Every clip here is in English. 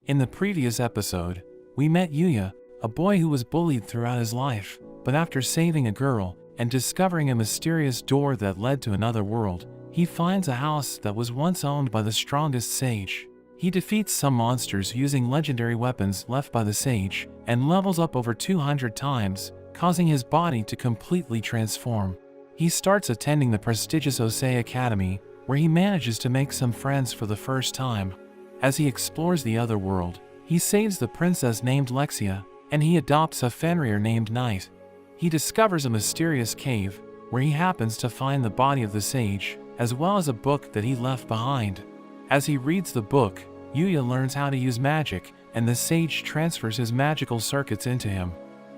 In the previous episode, we met Yuya, a boy who was bullied throughout his life, but after saving a girl and discovering a mysterious door that led to another world, he finds a house that was once owned by the strongest sage. He defeats some monsters using legendary weapons left by the sage and levels up over 200 times, causing his body to completely transform. He starts attending the prestigious Osei Academy, where he manages to make some friends for the first time. As he explores the other world, he saves the princess named Lexia, and he adopts a Fenrir named Knight. He discovers a mysterious cave, where he happens to find the body of the sage, as well as a book that he left behind. As he reads the book, Yuya learns how to use magic, and the sage transfers his magical circuits into him.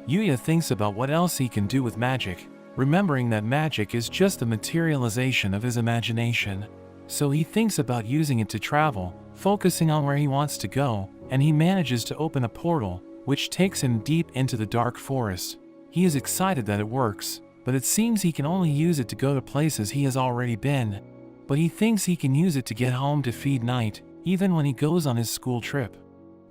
Yuya thinks about what else he can do with magic, remembering that magic is just the materialization of his imagination. So he thinks about using it to travel, focusing on where he wants to go, and he manages to open a portal, which takes him deep into the dark forest. He is excited that it works, but it seems he can only use it to go to places he has already been. But he thinks he can use it to get home to feed Knight, even when he goes on his school trip.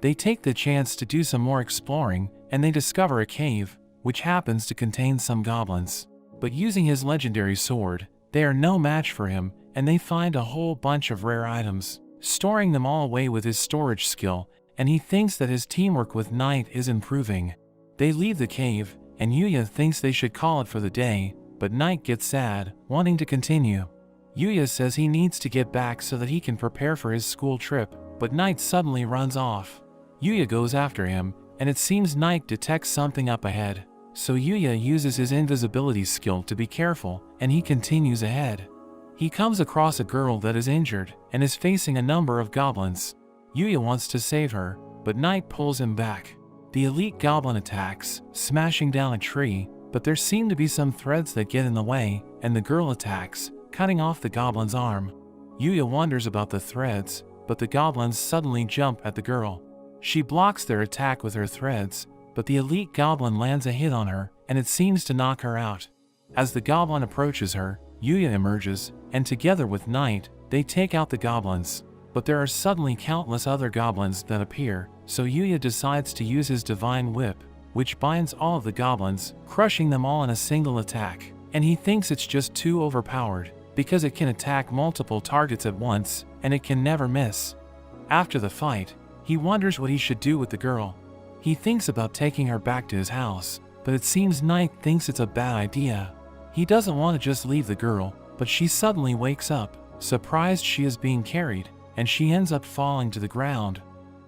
They take the chance to do some more exploring, and they discover a cave, which happens to contain some goblins. But using his legendary sword, they are no match for him, and they find a whole bunch of rare items, storing them all away with his storage skill, and he thinks that his teamwork with Knight is improving. They leave the cave, and Yuya thinks they should call it for the day, but Knight gets sad, wanting to continue. Yuya says he needs to get back so that he can prepare for his school trip, but Knight suddenly runs off. Yuya goes after him, and it seems Knight detects something up ahead. So Yuya uses his invisibility skill to be careful, and he continues ahead. He comes across a girl that is injured, and is facing a number of goblins. Yuya wants to save her, but Knight pulls him back. The elite goblin attacks, smashing down a tree, but there seem to be some threads that get in the way, and the girl attacks, cutting off the goblin's arm. Yuya wonders about the threads, but the goblins suddenly jump at the girl. She blocks their attack with her threads, but the elite goblin lands a hit on her, and it seems to knock her out. As the goblin approaches her, Yuya emerges, and together with Knight, they take out the goblins. But there are suddenly countless other goblins that appear, so Yuya decides to use his divine whip, which binds all of the goblins, crushing them all in a single attack. And he thinks it's just too overpowered, because it can attack multiple targets at once, and it can never miss. After the fight, he wonders what he should do with the girl. He thinks about taking her back to his house, but it seems Knight thinks it's a bad idea. He doesn't want to just leave the girl, but she suddenly wakes up, surprised she is being carried, and she ends up falling to the ground.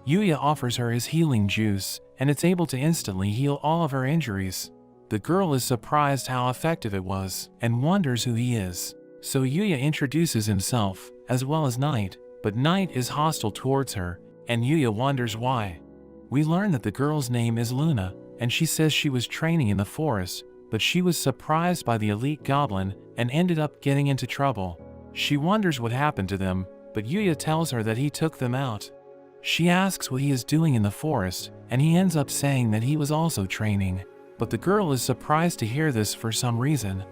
Yuya offers her his healing juice, and it's able to instantly heal all of her injuries. The girl is surprised how effective it was, and wonders who he is. So Yuya introduces himself, as well as Knight, but Knight is hostile towards her, and Yuya wonders why. We learn that the girl's name is Luna, and she says she was training in the forest, but she was surprised by the elite goblin and ended up getting into trouble. She wonders what happened to them, but Yuya tells her that he took them out. She asks what he is doing in the forest, and he ends up saying that he was also training. But the girl is surprised to hear this for some reason.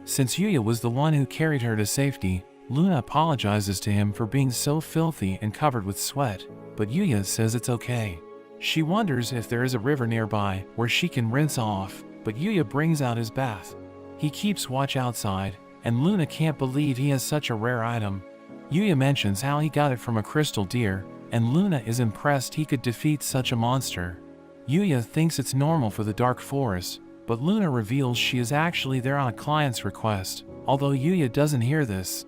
Since Yuya was the one who carried her to safety, Luna apologizes to him for being so filthy and covered with sweat, but Yuya says it's okay. She wonders if there is a river nearby where she can rinse off, but Yuya brings out his bath. He keeps watch outside, and Luna can't believe he has such a rare item. Yuya mentions how he got it from a crystal deer, and Luna is impressed he could defeat such a monster. Yuya thinks it's normal for the dark forest, but Luna reveals she is actually there on a client's request, although Yuya doesn't hear this.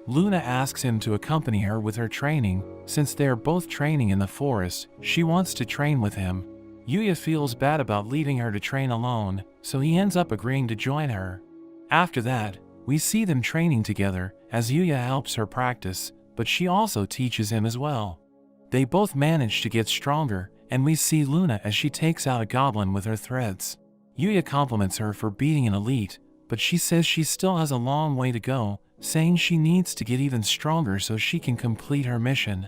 Luna asks him to accompany her with her training. Since they are both training in the forest, she wants to train with him. Yuya feels bad about leaving her to train alone, so he ends up agreeing to join her. After that, we see them training together, as Yuya helps her practice, but she also teaches him as well. They both manage to get stronger, and we see Luna as she takes out a goblin with her threads. Yuya compliments her for beating an elite, but she says she still has a long way to go, saying she needs to get even stronger so she can complete her mission.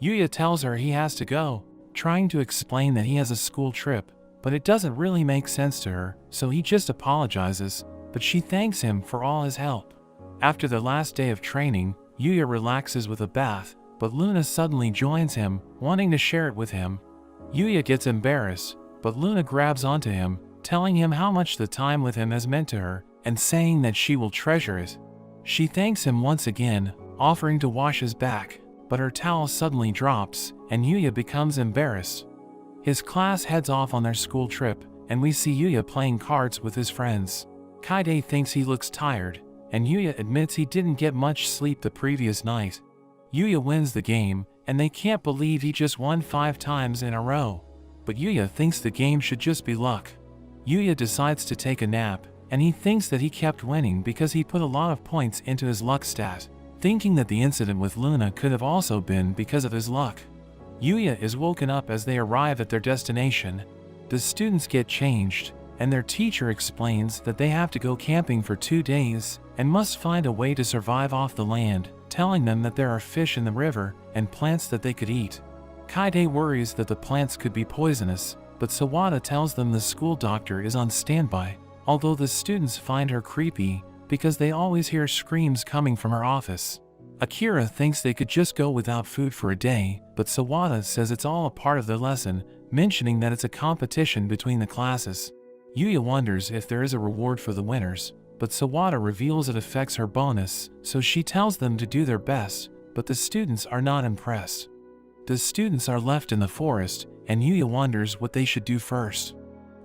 Yuya tells her he has to go, trying to explain that he has a school trip, but it doesn't really make sense to her, so he just apologizes, but she thanks him for all his help. After the last day of training, Yuya relaxes with a bath, but Luna suddenly joins him, wanting to share it with him. Yuya gets embarrassed, but Luna grabs onto him, telling him how much the time with him has meant to her, and saying that she will treasure it. She thanks him once again, offering to wash his back, but her towel suddenly drops, and Yuya becomes embarrassed. His class heads off on their school trip, and we see Yuya playing cards with his friends. Kaide thinks he looks tired, and Yuya admits he didn't get much sleep the previous night. Yuya wins the game, and they can't believe he just won 5 times in a row. But Yuya thinks the game should just be luck. Yuya decides to take a nap, and he thinks that he kept winning because he put a lot of points into his luck stat, thinking that the incident with Luna could have also been because of his luck. Yuya is woken up as they arrive at their destination. The students get changed, and their teacher explains that they have to go camping for 2 days and must find a way to survive off the land, telling them that there are fish in the river and plants that they could eat. Kaide worries that the plants could be poisonous, but Sawada tells them the school doctor is on standby, although the students find her creepy because they always hear screams coming from her office. Akira thinks they could just go without food for a day, but Sawada says it's all a part of their lesson, mentioning that it's a competition between the classes. Yuya wonders if there is a reward for the winners, but Sawada reveals it affects her bonus, so she tells them to do their best, but the students are not impressed. The students are left in the forest, and Yuya wonders what they should do first.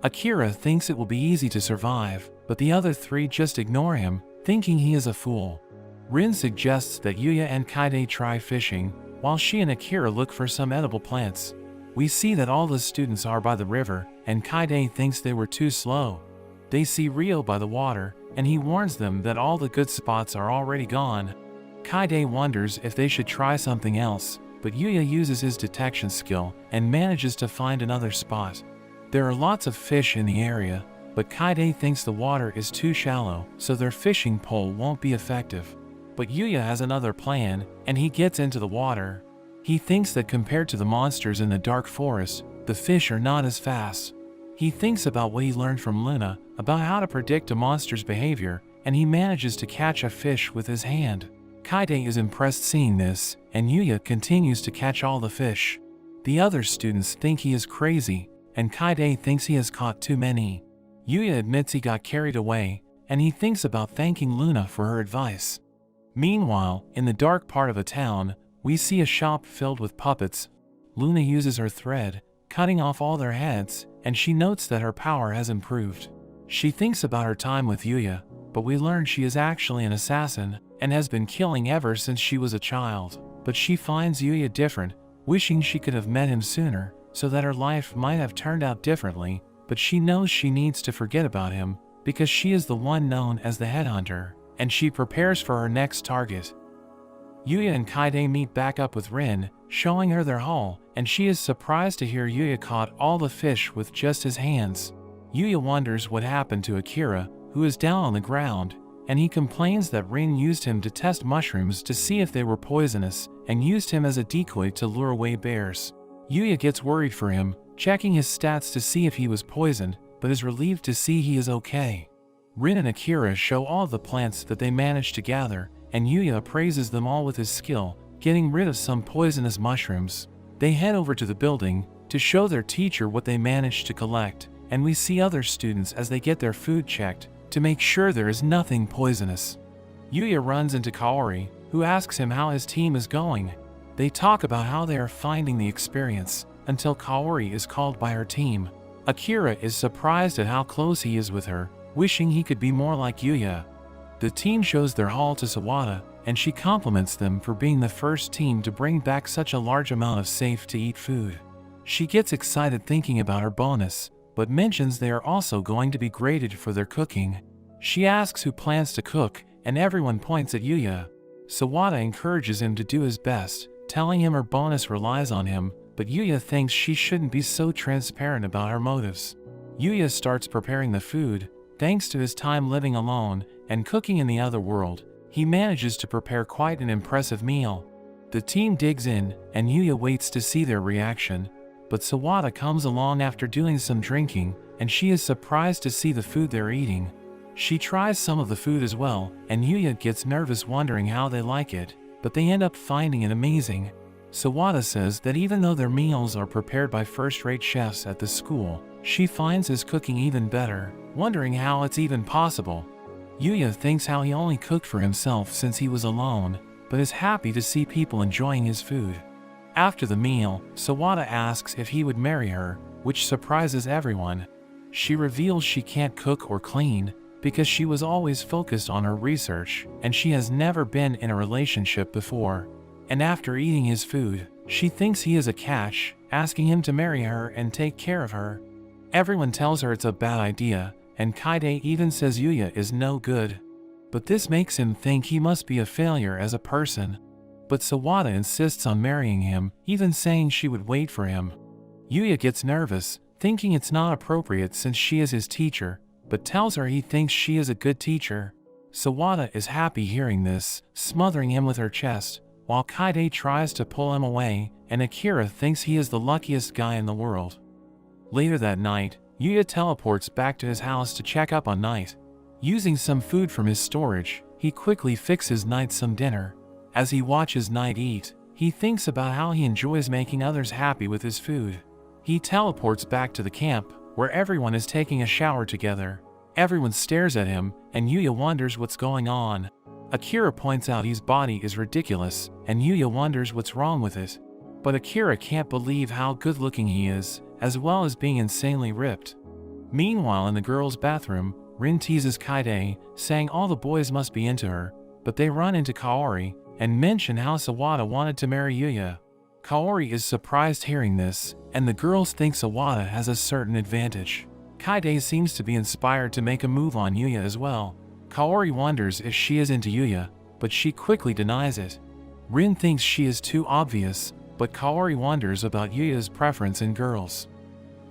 Akira thinks it will be easy to survive, but the other 3 just ignore him, thinking he is a fool. Rin suggests that Yuya and Kaide try fishing, while she and Akira look for some edible plants. We see that all the students are by the river, and Kaide thinks they were too slow. They see Ryo by the water, and he warns them that all the good spots are already gone. Kaide wonders if they should try something else, but Yuya uses his detection skill and manages to find another spot. There are lots of fish in the area, but Kaide thinks the water is too shallow, so their fishing pole won't be effective. But Yuya has another plan, and he gets into the water. He thinks that compared to the monsters in the dark forest, the fish are not as fast. He thinks about what he learned from Luna about how to predict a monster's behavior, and he manages to catch a fish with his hand. Kaide is impressed seeing this, and Yuya continues to catch all the fish. The other students think he is crazy, and Kaide thinks he has caught too many. Yuya admits he got carried away, and he thinks about thanking Luna for her advice. Meanwhile, in the dark part of a town, we see a shop filled with puppets. Luna uses her thread, cutting off all their heads, and she notes that her power has improved. She thinks about her time with Yuya, but we learn she is actually an assassin, and has been killing ever since she was a child. But she finds Yuya different, wishing she could have met him sooner, so that her life might have turned out differently, but she knows she needs to forget about him, because she is the one known as the headhunter, and she prepares for her next target. Yuya and Kaide meet back up with Rin, showing her their haul, and she is surprised to hear Yuya caught all the fish with just his hands. Yuya wonders what happened to Akira, who is down on the ground, and he complains that Rin used him to test mushrooms to see if they were poisonous, and used him as a decoy to lure away bears. Yuya gets worried for him, checking his stats to see if he was poisoned, but is relieved to see he is okay. Rin and Akira show all the plants that they managed to gather, and Yuya appraises them all with his skill, getting rid of some poisonous mushrooms. They head over to the building to show their teacher what they managed to collect, and we see other students as they get their food checked to make sure there is nothing poisonous. Yuya runs into Kaori, who asks him how his team is going. They talk about how they are finding the experience, until Kaori is called by her team. Akira is surprised at how close he is with her, wishing he could be more like Yuya. The team shows their haul to Sawada, and she compliments them for being the first team to bring back such a large amount of safe-to-eat food. She gets excited thinking about her bonus, but mentions they are also going to be graded for their cooking. She asks who plans to cook, and everyone points at Yuya. Sawada encourages him to do his best, telling him her bonus relies on him, but Yuya thinks she shouldn't be so transparent about her motives. Yuya starts preparing the food. Thanks to his time living alone and cooking in the other world, he manages to prepare quite an impressive meal. The team digs in, and Yuya waits to see their reaction, but Sawada comes along after doing some drinking, and she is surprised to see the food they're eating. She tries some of the food as well, and Yuya gets nervous wondering how they like it, but they end up finding it amazing. Sawada says that even though their meals are prepared by first-rate chefs at the school, she finds his cooking even better, wondering how it's even possible. Yuya thinks how he only cooked for himself since he was alone, but is happy to see people enjoying his food. After the meal, Sawada asks if he would marry her, which surprises everyone. She reveals she can't cook or clean because she was always focused on her research and she has never been in a relationship before. And after eating his food, she thinks he is a catch, asking him to marry her and take care of her. Everyone tells her it's a bad idea, and Kaide even says Yuya is no good. But this makes him think he must be a failure as a person. But Sawada insists on marrying him, even saying she would wait for him. Yuya gets nervous, thinking it's not appropriate since she is his teacher, but tells her he thinks she is a good teacher. Sawada is happy hearing this, smothering him with her chest, while Kaide tries to pull him away, and Akira thinks he is the luckiest guy in the world. Later that night, Yuya teleports back to his house to check up on Knight. Using some food from his storage, he quickly fixes Knight some dinner. As he watches Knight eat, he thinks about how he enjoys making others happy with his food. He teleports back to the camp, where everyone is taking a shower together. Everyone stares at him, and Yuya wonders what's going on. Akira points out his body is ridiculous, and Yuya wonders what's wrong with it. But Akira can't believe how good-looking he is, as well as being insanely ripped. Meanwhile, in the girls' bathroom, Rin teases Kaide, saying all the boys must be into her, but they run into Kaori, and mention how Sawada wanted to marry Yuya. Kaori is surprised hearing this, and the girls think Sawada has a certain advantage. Kaide seems to be inspired to make a move on Yuya as well. Kaori wonders if she is into Yuya, but she quickly denies it. Rin thinks she is too obvious, but Kaori wonders about Yuya's preference in girls.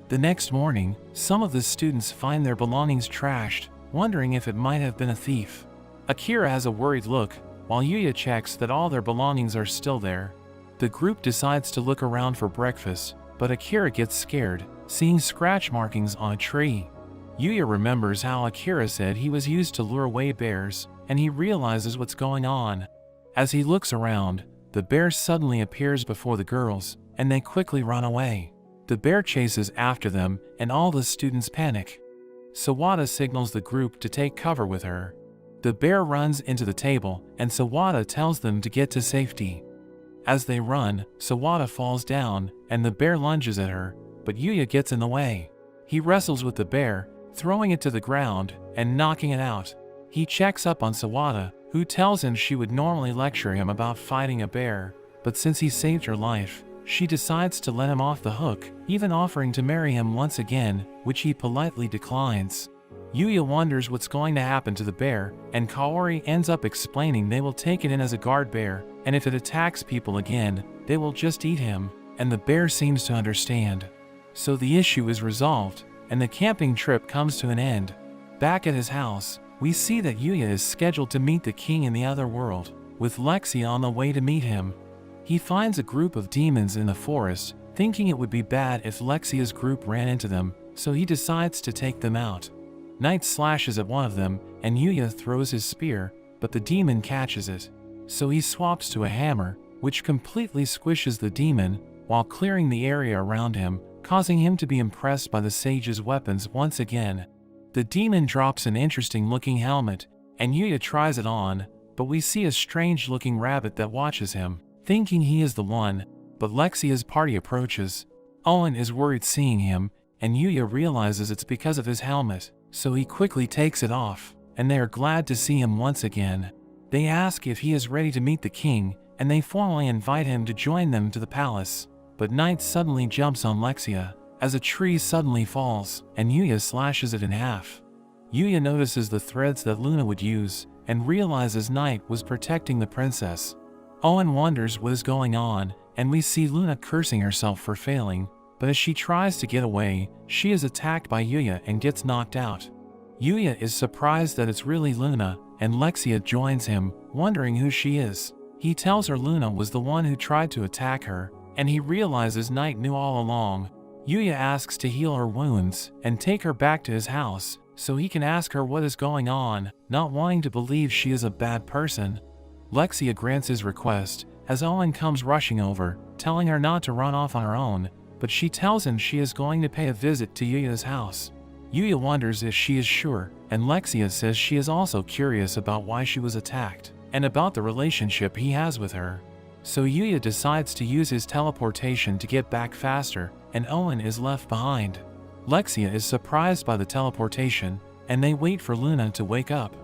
The next morning, some of the students find their belongings trashed, wondering if it might have been a thief. Akira has a worried look, while Yuya checks that all their belongings are still there. The group decides to look around for breakfast, but Akira gets scared, seeing scratch markings on a tree. Yuya remembers how Akira said he was used to lure away bears, and he realizes what's going on. As he looks around, the bear suddenly appears before the girls, and they quickly run away. The bear chases after them, and all the students panic. Sawada signals the group to take cover with her. The bear runs into the table, and Sawada tells them to get to safety. As they run, Sawada falls down, and the bear lunges at her, but Yuya gets in the way. He wrestles with the bear, throwing it to the ground, and knocking it out. He checks up on Sawada, who tells him she would normally lecture him about fighting a bear, but since he saved her life, she decides to let him off the hook, even offering to marry him once again, which he politely declines. Yuya wonders what's going to happen to the bear, and Kaori ends up explaining they will take it in as a guard bear, and if it attacks people again, they will just eat him, and the bear seems to understand. So the issue is resolved, and the camping trip comes to an end. Back at his house, we see that Yuya is scheduled to meet the king in the other world, with Lexia on the way to meet him. He finds a group of demons in the forest, thinking it would be bad if Lexia's group ran into them, so he decides to take them out. Knight slashes at one of them, and Yuya throws his spear, but the demon catches it. So he swaps to a hammer, which completely squishes the demon, while clearing the area around him, causing him to be impressed by the sage's weapons once again. The demon drops an interesting-looking helmet, and Yuya tries it on, but we see a strange-looking rabbit that watches him, thinking he is the one, but Lexia's party approaches. Owen is worried seeing him, and Yuya realizes it's because of his helmet, so he quickly takes it off, and they are glad to see him once again. They ask if he is ready to meet the king, and they formally invite him to join them to the palace, but Knight suddenly jumps on Lexia, as a tree suddenly falls, and Yuya slashes it in half. Yuya notices the threads that Luna would use, and realizes Knight was protecting the princess. Owen wonders what is going on, and we see Luna cursing herself for failing, but as she tries to get away, she is attacked by Yuya and gets knocked out. Yuya is surprised that it's really Luna, and Lexia joins him, wondering who she is. He tells her Luna was the one who tried to attack her, and he realizes Knight knew all along. Yuya asks to heal her wounds and take her back to his house, so he can ask her what is going on, not wanting to believe she is a bad person. Lexia grants his request, as Owen comes rushing over, telling her not to run off on her own, but she tells him she is going to pay a visit to Yuya's house. Yuya wonders if she is sure, and Lexia says she is also curious about why she was attacked, and about the relationship he has with her. So Yuya decides to use his teleportation to get back faster, and Owen is left behind. Lexia is surprised by the teleportation, and they wait for Luna to wake up.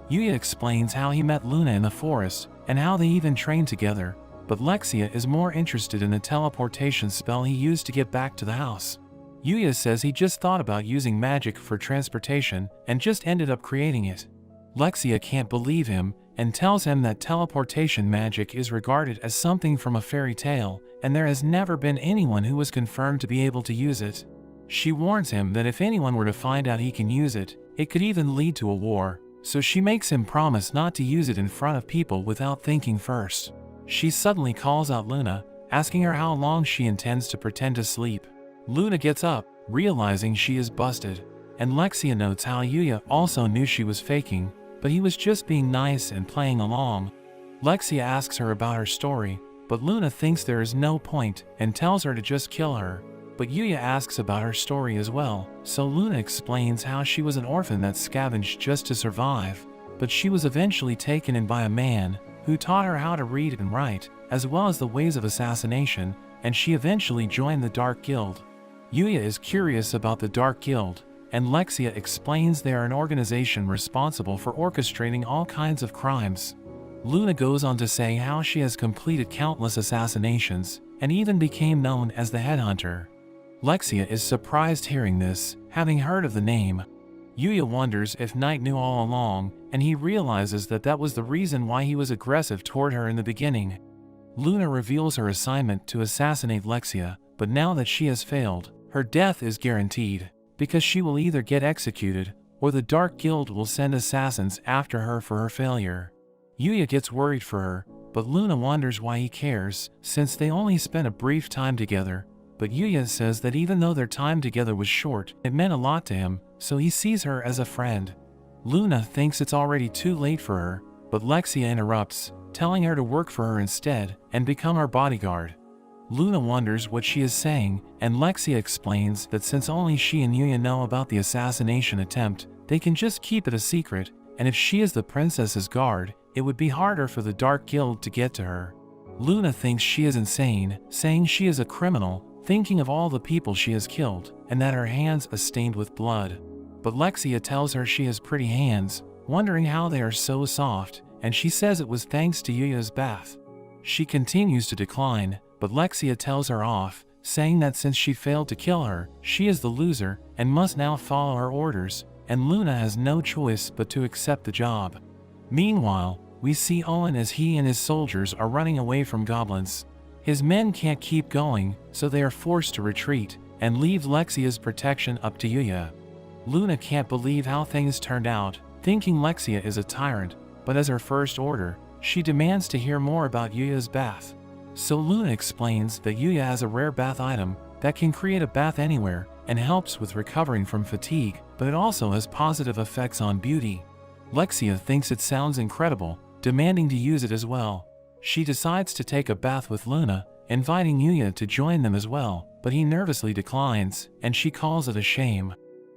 Yuya explains how he met Luna in the forest, and how they even trained together, but Lexia is more interested in the teleportation spell he used to get back to the house. Yuya says he just thought about using magic for transportation, and just ended up creating it. Lexia can't believe him, and tells him that teleportation magic is regarded as something from a fairy tale, and there has never been anyone who was confirmed to be able to use it. She warns him that if anyone were to find out he can use it, it could even lead to a war, so she makes him promise not to use it in front of people without thinking first. She suddenly calls out Luna, asking her how long she intends to pretend to sleep. Luna gets up, realizing she is busted, and Lexia notes how Yuya also knew she was faking, but he was just being nice and playing along. Lexia asks her about her story, but Luna thinks there is no point and tells her to just kill her. But Yuya asks about her story as well, so Luna explains how she was an orphan that scavenged just to survive, but she was eventually taken in by a man who taught her how to read and write, as well as the ways of assassination, and she eventually joined the Dark Guild. Yuya is curious about the Dark Guild, and Lexia explains they are an organization responsible for orchestrating all kinds of crimes. Luna goes on to say how she has completed countless assassinations, and even became known as the Headhunter. Lexia is surprised hearing this, having heard of the name. Yuya wonders if Knight knew all along, and he realizes that that was the reason why he was aggressive toward her in the beginning. Luna reveals her assignment to assassinate Lexia, but now that she has failed, her death is guaranteed, because she will either get executed, or the Dark Guild will send assassins after her for her failure. Yuya gets worried for her, but Luna wonders why he cares, since they only spent a brief time together. But Yuya says that even though their time together was short, it meant a lot to him, so he sees her as a friend. Luna thinks it's already too late for her, but Lexia interrupts, telling her to work for her instead, and become her bodyguard. Luna wonders what she is saying, and Lexia explains that since only she and Yuya know about the assassination attempt, they can just keep it a secret, and if she is the princess's guard, it would be harder for the Dark Guild to get to her. Luna thinks she is insane, saying she is a criminal, thinking of all the people she has killed, and that her hands are stained with blood. But Lexia tells her she has pretty hands, wondering how they are so soft, and she says it was thanks to Yuya's bath. She continues to decline, but Lexia tells her off, saying that since she failed to kill her, she is the loser, and must now follow her orders, and Luna has no choice but to accept the job. Meanwhile, we see Owen as he and his soldiers are running away from goblins. His men can't keep going, so they are forced to retreat, and leave Lexia's protection up to Yuya. Luna can't believe how things turned out, thinking Lexia is a tyrant, but as her first order, she demands to hear more about Yuya's bath. So Luna explains that Yuya has a rare bath item that can create a bath anywhere, and helps with recovering from fatigue, but it also has positive effects on beauty. Lexia thinks it sounds incredible, demanding to use it as well. She decides to take a bath with Luna, inviting Yuya to join them as well, but he nervously declines, and she calls it a shame.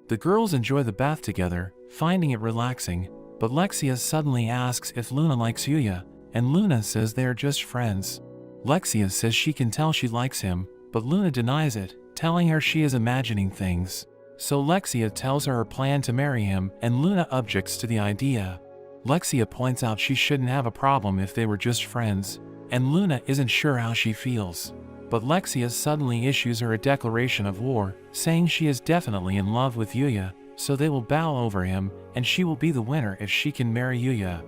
The girls enjoy the bath together, finding it relaxing, but Lexia suddenly asks if Luna likes Yuya, and Luna says they are just friends. Lexia says she can tell she likes him, but Luna denies it, telling her she is imagining things. So Lexia tells her plan to marry him, and Luna objects to the idea. Lexia points out she shouldn't have a problem if they were just friends, and Luna isn't sure how she feels. But Lexia suddenly issues her a declaration of war, saying she is definitely in love with Yuya, so they will bow over him, and she will be the winner if she can marry Yuya.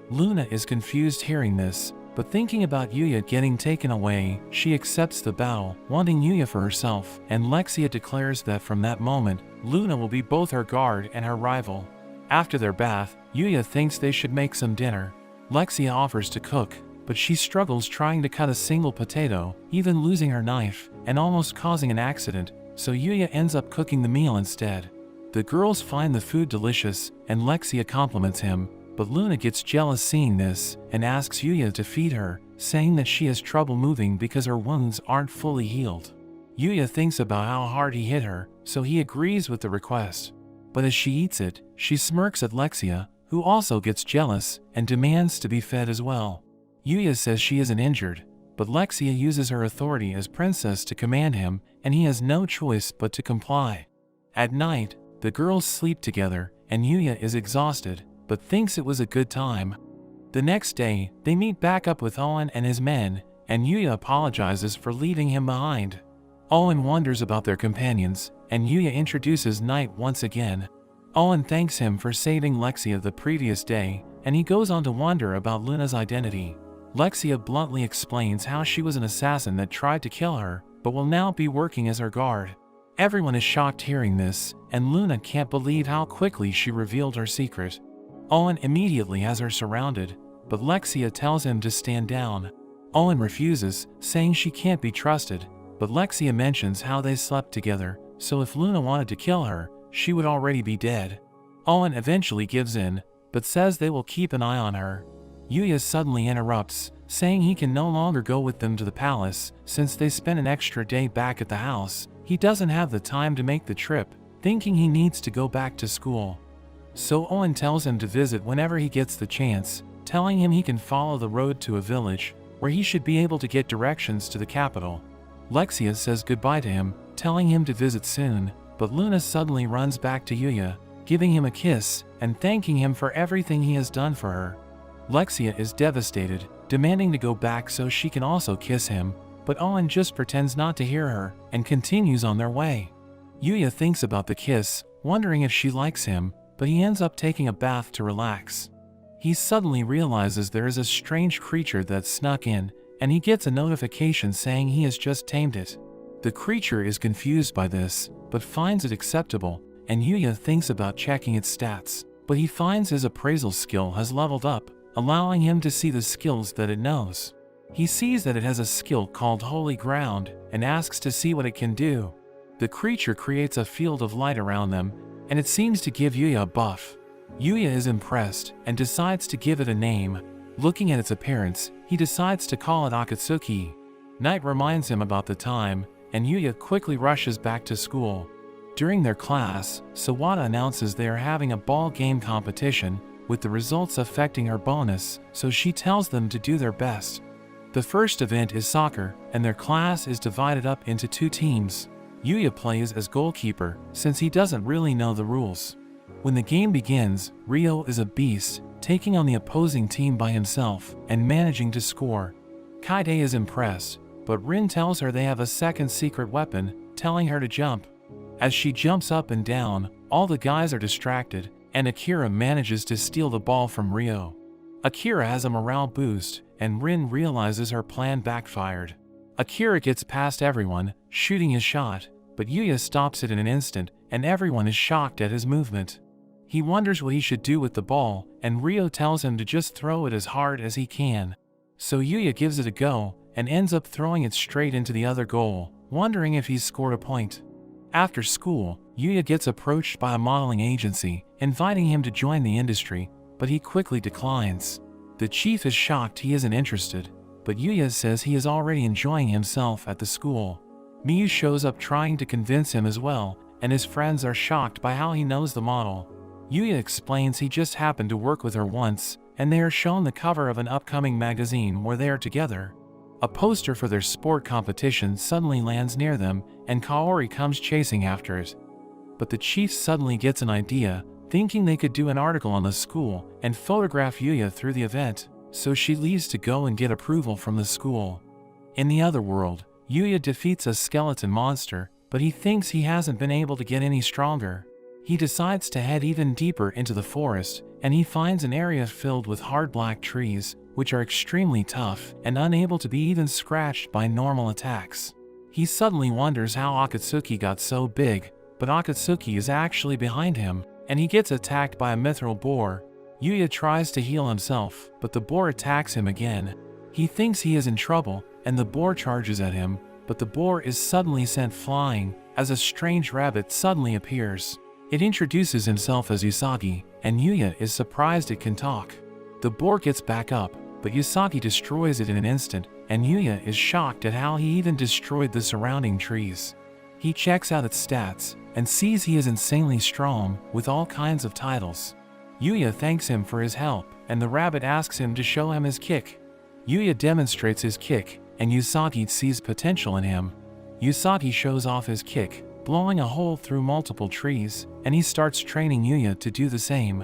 Luna is confused hearing this, but thinking about Yuya getting taken away, she accepts the battle, wanting Yuya for herself, and Lexia declares that from that moment, Luna will be both her guard and her rival. After their bath, Yuya thinks they should make some dinner. Lexia offers to cook, but she struggles trying to cut a single potato, even losing her knife, and almost causing an accident, so Yuya ends up cooking the meal instead. The girls find the food delicious, and Lexia compliments him, but Luna gets jealous seeing this, and asks Yuya to feed her, saying that she has trouble moving because her wounds aren't fully healed. Yuya thinks about how hard he hit her, so he agrees with the request. But as she eats it, she smirks at Lexia, who also gets jealous and demands to be fed as well. Yuya says she isn't injured, but Lexia uses her authority as princess to command him, and he has no choice but to comply. At night, the girls sleep together, and Yuya is exhausted, but thinks it was a good time. The next day, they meet back up with Owen and his men, and Yuya apologizes for leaving him behind. Owen wonders about their companions, and Yuya introduces Night once again. Owen thanks him for saving Lexia the previous day, and he goes on to wonder about Luna's identity. Lexia bluntly explains how she was an assassin that tried to kill her, but will now be working as her guard. Everyone is shocked hearing this, and Luna can't believe how quickly she revealed her secret. Owen immediately has her surrounded, but Lexia tells him to stand down. Owen refuses, saying she can't be trusted, but Lexia mentions how they slept together, so if Luna wanted to kill her, she would already be dead. Owen eventually gives in, but says they will keep an eye on her. Yuya suddenly interrupts, saying he can no longer go with them to the palace, since they spent an extra day back at the house. He doesn't have the time to make the trip, thinking he needs to go back to school. So Owen tells him to visit whenever he gets the chance, telling him he can follow the road to a village, where he should be able to get directions to the capital. Lexia says goodbye to him, telling him to visit soon, but Luna suddenly runs back to Yuya, giving him a kiss and thanking him for everything he has done for her. Lexia is devastated, demanding to go back so she can also kiss him, but Owen just pretends not to hear her and continues on their way. Yuya thinks about the kiss, wondering if she likes him, but he ends up taking a bath to relax. He suddenly realizes there is a strange creature that snuck in, and he gets a notification saying he has just tamed it. The creature is confused by this, but finds it acceptable, and Yuya thinks about checking its stats, but he finds his appraisal skill has leveled up, allowing him to see the skills that it knows. He sees that it has a skill called Holy Ground, and asks to see what it can do. The creature creates a field of light around them, and it seems to give Yuya a buff. Yuya is impressed, and decides to give it a name. Looking at its appearance, he decides to call it Akatsuki. Night reminds him about the time, and Yuya quickly rushes back to school. During their class, Sawada announces they are having a ball game competition, with the results affecting her bonus, so she tells them to do their best. The first event is soccer, and their class is divided up into 2 teams. Yuya plays as goalkeeper, since he doesn't really know the rules. When the game begins, Ryo is a beast, taking on the opposing team by himself and managing to score. Kaide is impressed, but Rin tells her they have a second secret weapon, telling her to jump. As she jumps up and down, all the guys are distracted, and Akira manages to steal the ball from Ryo. Akira has a morale boost, and Rin realizes her plan backfired. Akira gets past everyone, shooting his shot, but Yuya stops it in an instant, and everyone is shocked at his movement. He wonders what he should do with the ball, and Ryo tells him to just throw it as hard as he can. So Yuya gives it a go, and ends up throwing it straight into the other goal, wondering if he's scored a point. After school, Yuya gets approached by a modeling agency, inviting him to join the industry, but he quickly declines. The chief is shocked he isn't interested, but Yuya says he is already enjoying himself at the school. Miyu shows up trying to convince him as well, and his friends are shocked by how he knows the model. Yuya explains he just happened to work with her once, and they are shown the cover of an upcoming magazine where they are together. A poster for their sport competition suddenly lands near them, and Kaori comes chasing after it. But the chief suddenly gets an idea, thinking they could do an article on the school and photograph Yuya through the event, so she leaves to go and get approval from the school. In the other world, Yuya defeats a skeleton monster, but he thinks he hasn't been able to get any stronger. He decides to head even deeper into the forest, and he finds an area filled with hard black trees, which are extremely tough and unable to be even scratched by normal attacks. He suddenly wonders how Akatsuki got so big, but Akatsuki is actually behind him, and he gets attacked by a mithril boar. Yuya tries to heal himself, but the boar attacks him again. He thinks he is in trouble, and the boar charges at him, but the boar is suddenly sent flying, as a strange rabbit suddenly appears. It introduces himself as Usagi, and Yuya is surprised it can talk. The boar gets back up, but Yusaki destroys it in an instant, and Yuya is shocked at how he even destroyed the surrounding trees. He checks out its stats, and sees he is insanely strong, with all kinds of titles. Yuya thanks him for his help, and the rabbit asks him to show him his kick. Yuya demonstrates his kick, and Yusaki sees potential in him. Yusaki shows off his kick, blowing a hole through multiple trees, and he starts training Yuya to do the same.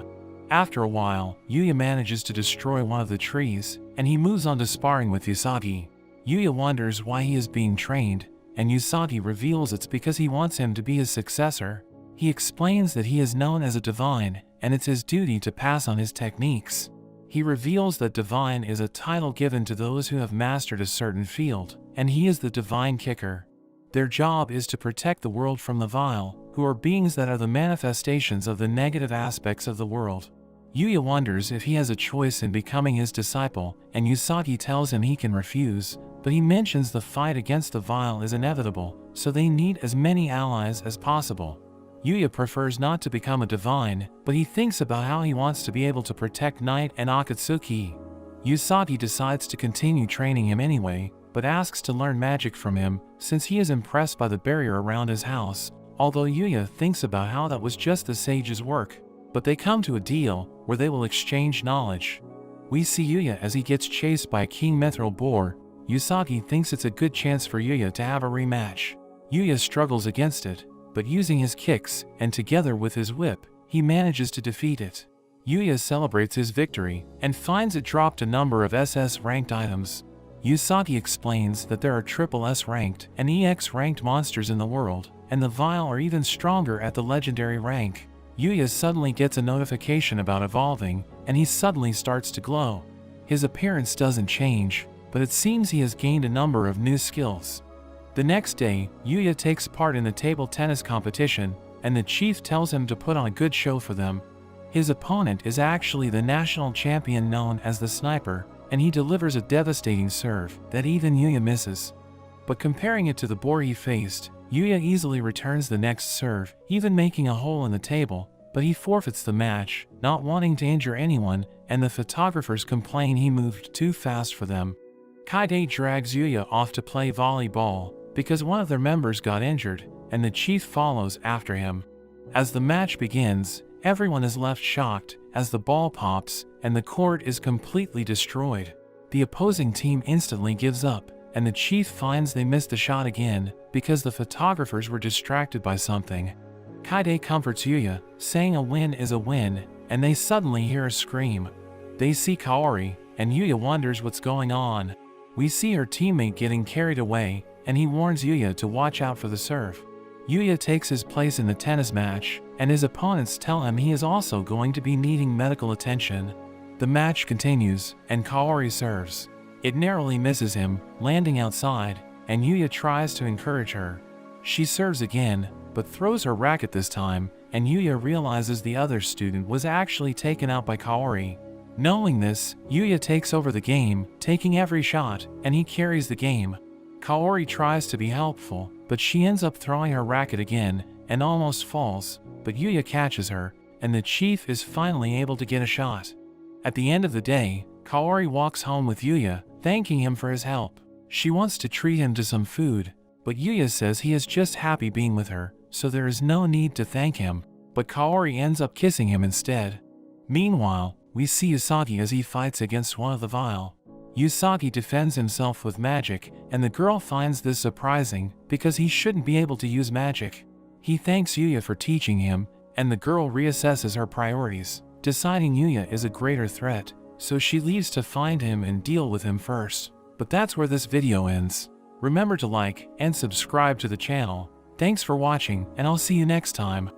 After a while, Yuya manages to destroy one of the trees, and he moves on to sparring with Yusaki. Yuya wonders why he is being trained, and Yusaki reveals it's because he wants him to be his successor. He explains that he is known as a divine, and it's his duty to pass on his techniques. He reveals that divine is a title given to those who have mastered a certain field, and he is the divine kicker. Their job is to protect the world from the vile, who are beings that are the manifestations of the negative aspects of the world. Yuya wonders if he has a choice in becoming his disciple, and Yusaki tells him he can refuse, but he mentions the fight against the vile is inevitable, so they need as many allies as possible. Yuya prefers not to become a divine, but he thinks about how he wants to be able to protect Night and Akatsuki. Yusaki decides to continue training him anyway, but asks to learn magic from him, since he is impressed by the barrier around his house, although Yuya thinks about how that was just the sage's work. But they come to a deal, where they will exchange knowledge. We see Yuya as he gets chased by a king mithril boar. Yusaki thinks it's a good chance for Yuya to have a rematch. Yuya struggles against it, but using his kicks, and together with his whip, he manages to defeat it. Yuya celebrates his victory, and finds it dropped a number of SS ranked items. Yusaki explains that there are triple S ranked and EX ranked monsters in the world, and the vile are even stronger at the legendary rank. Yuya suddenly gets a notification about evolving, and he suddenly starts to glow. His appearance doesn't change, but it seems he has gained a number of new skills. The next day, Yuya takes part in the table tennis competition, and the chief tells him to put on a good show for them. His opponent is actually the national champion known as the Sniper, and he delivers a devastating serve that even Yuya misses. But comparing it to the boar he faced, Yuya easily returns the next serve, even making a hole in the table, but he forfeits the match, not wanting to injure anyone, and the photographers complain he moved too fast for them. Kaide drags Yuya off to play volleyball, because one of their members got injured, and the chief follows after him. As the match begins, everyone is left shocked, as the ball pops, and the court is completely destroyed. The opposing team instantly gives up, and the chief finds they missed the shot again, because the photographers were distracted by something. Kaide comforts Yuya, saying a win is a win, and they suddenly hear a scream. They see Kaori, and Yuya wonders what's going on. We see her teammate getting carried away, and he warns Yuya to watch out for the serve. Yuya takes his place in the tennis match, and his opponents tell him he is also going to be needing medical attention. The match continues, and Kaori serves. It narrowly misses him, landing outside, and Yuya tries to encourage her. She serves again, but throws her racket this time, and Yuya realizes the other student was actually taken out by Kaori. Knowing this, Yuya takes over the game, taking every shot, and he carries the game. Kaori tries to be helpful, but she ends up throwing her racket again, and almost falls, but Yuya catches her, and the chief is finally able to get a shot. At the end of the day, Kaori walks home with Yuya, thanking him for his help. She wants to treat him to some food, but Yuya says he is just happy being with her, so there is no need to thank him, but Kaori ends up kissing him instead. Meanwhile, we see Yusaki as he fights against one of the vile. Yusaki defends himself with magic, and the girl finds this surprising, because he shouldn't be able to use magic. He thanks Yuya for teaching him, and the girl reassesses her priorities, deciding Yuya is a greater threat, so she leaves to find him and deal with him first. But that's where this video ends. Remember to like and subscribe to the channel. Thanks for watching, and I'll see you next time.